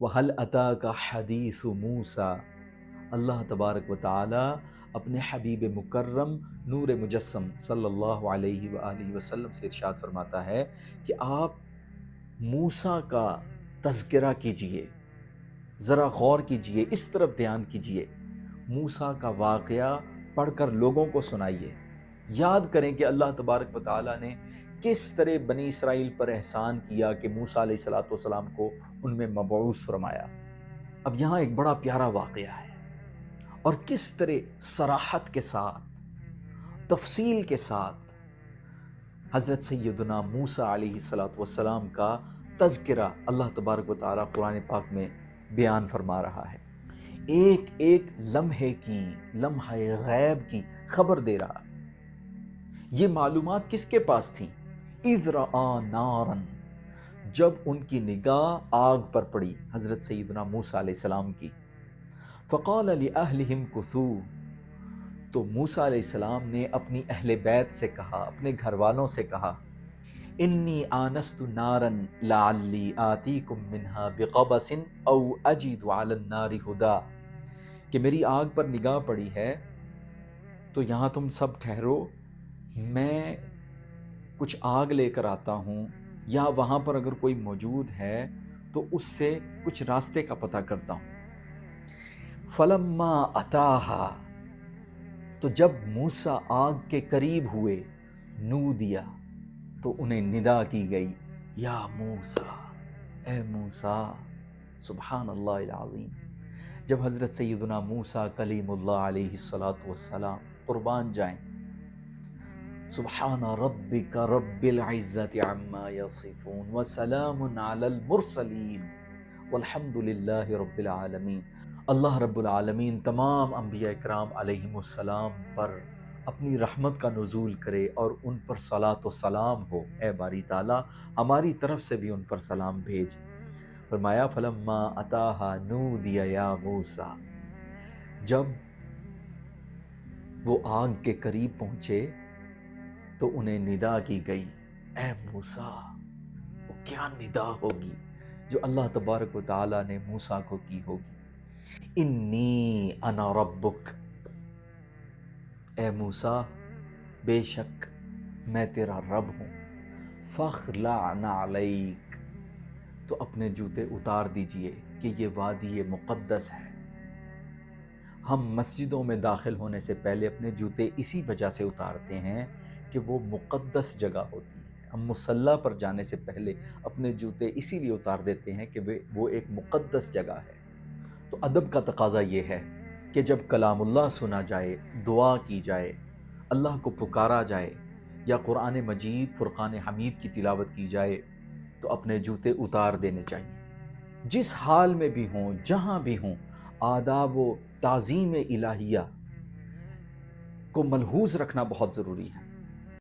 وَهَلْ أَتَاكَ حَدِيثُ موسیٰ، اللہ تبارک و تعالی اپنے حبیب مکرم نور مجسم صلی اللہ علیہ وآلہ وسلم سے ارشاد فرماتا ہے کہ آپ موسیٰ کا تذکرہ کیجئے، ذرا غور کیجئے، اس طرف دھیان کیجئے، موسیٰ کا واقعہ پڑھ کر لوگوں کو سنائیے، یاد کریں کہ اللہ تبارک و تعالیٰ نے کس طرح بنی اسرائیل پر احسان کیا کہ موسیٰ علیہ السلام کو ان میں مبعوث فرمایا۔ اب یہاں ایک بڑا پیارا واقعہ ہے، اور کس طرح صراحت کے ساتھ، تفصیل کے ساتھ حضرت سیدنا موسیٰ علیہ السلام کا تذکرہ اللہ تبارک و تعالیٰ قرآن پاک میں بیان فرما رہا ہے، ایک ایک لمحے کی، لمحہ غیب کی خبر دے رہا ہے۔ یہ معلومات کس کے پاس تھیں؟ اذ رأى نارا، جب ان کی نگاہ آگ پر پڑی، حضرت سیدنا موسیٰ علیہ السلام کی۔ فقال لأہلہم کثوا، تو موسیٰ علیہ السلام نے اپنی اہل بیت سے کہا، اپنے گھر والوں سے کہا، انی آنست نارا لعلی آتیکم منہا بقبس او اجد علی النار ہدا، کہ میری آگ پر نگاہ پڑی ہے تو یہاں تم سب ٹھہرو، میں کچھ آگ لے کر آتا ہوں، یا وہاں پر اگر کوئی موجود ہے تو اس سے کچھ راستے کا پتہ کرتا ہوں۔ فلما اتاہا، تو جب موسیٰ آگ کے قریب ہوئے، نودیا، تو انہیں ندا کی گئی، یا موسیٰ، اے موسیٰ، سبحان اللہ العظیم۔ جب حضرت سیدنا موسیٰ کلیم اللہ علیہ السلام قربان جائیں، سبحان ربک رب العزت عما یصفون وسلام علی المرسلین والحمد للہ رب العالمین، اللہ رب العالمین تمام انبیاء اکرام علیہم السلام پر اپنی رحمت کا نزول کرے اور ان پر صلاۃ و سلام ہو، اے باری تعالیٰ ہماری طرف سے بھی ان پر سلام بھیج۔ فرمایا فلما اتاہا نودی یا موسیٰ، جب وہ آگ کے قریب پہنچے تو انہیں ندا کی گئی، اے موسیٰ۔ وہ کیا ندا ہوگی جو اللہ تبارک و تعالیٰ نے موسیٰ کو کی ہوگی؟ انی انا ربک، اے موسیٰ بے شک میں تیرا رب ہوں، فاخلع نعلیک، تو اپنے جوتے اتار دیجئے کہ یہ وادی مقدس ہے۔ ہم مسجدوں میں داخل ہونے سے پہلے اپنے جوتے اسی وجہ سے اتارتے ہیں کہ وہ مقدس جگہ ہوتی ہے۔ ہم مصلی پر جانے سے پہلے اپنے جوتے اسی لیے اتار دیتے ہیں کہ وہ ایک مقدس جگہ ہے۔ تو ادب کا تقاضا یہ ہے کہ جب کلام اللہ سنا جائے، دعا کی جائے، اللہ کو پکارا جائے، یا قرآن مجید فرقان حمید کی تلاوت کی جائے، تو اپنے جوتے اتار دینے چاہیے۔ جس حال میں بھی ہوں، جہاں بھی ہوں، آداب و تعظیم الہیہ کو ملحوظ رکھنا بہت ضروری ہے۔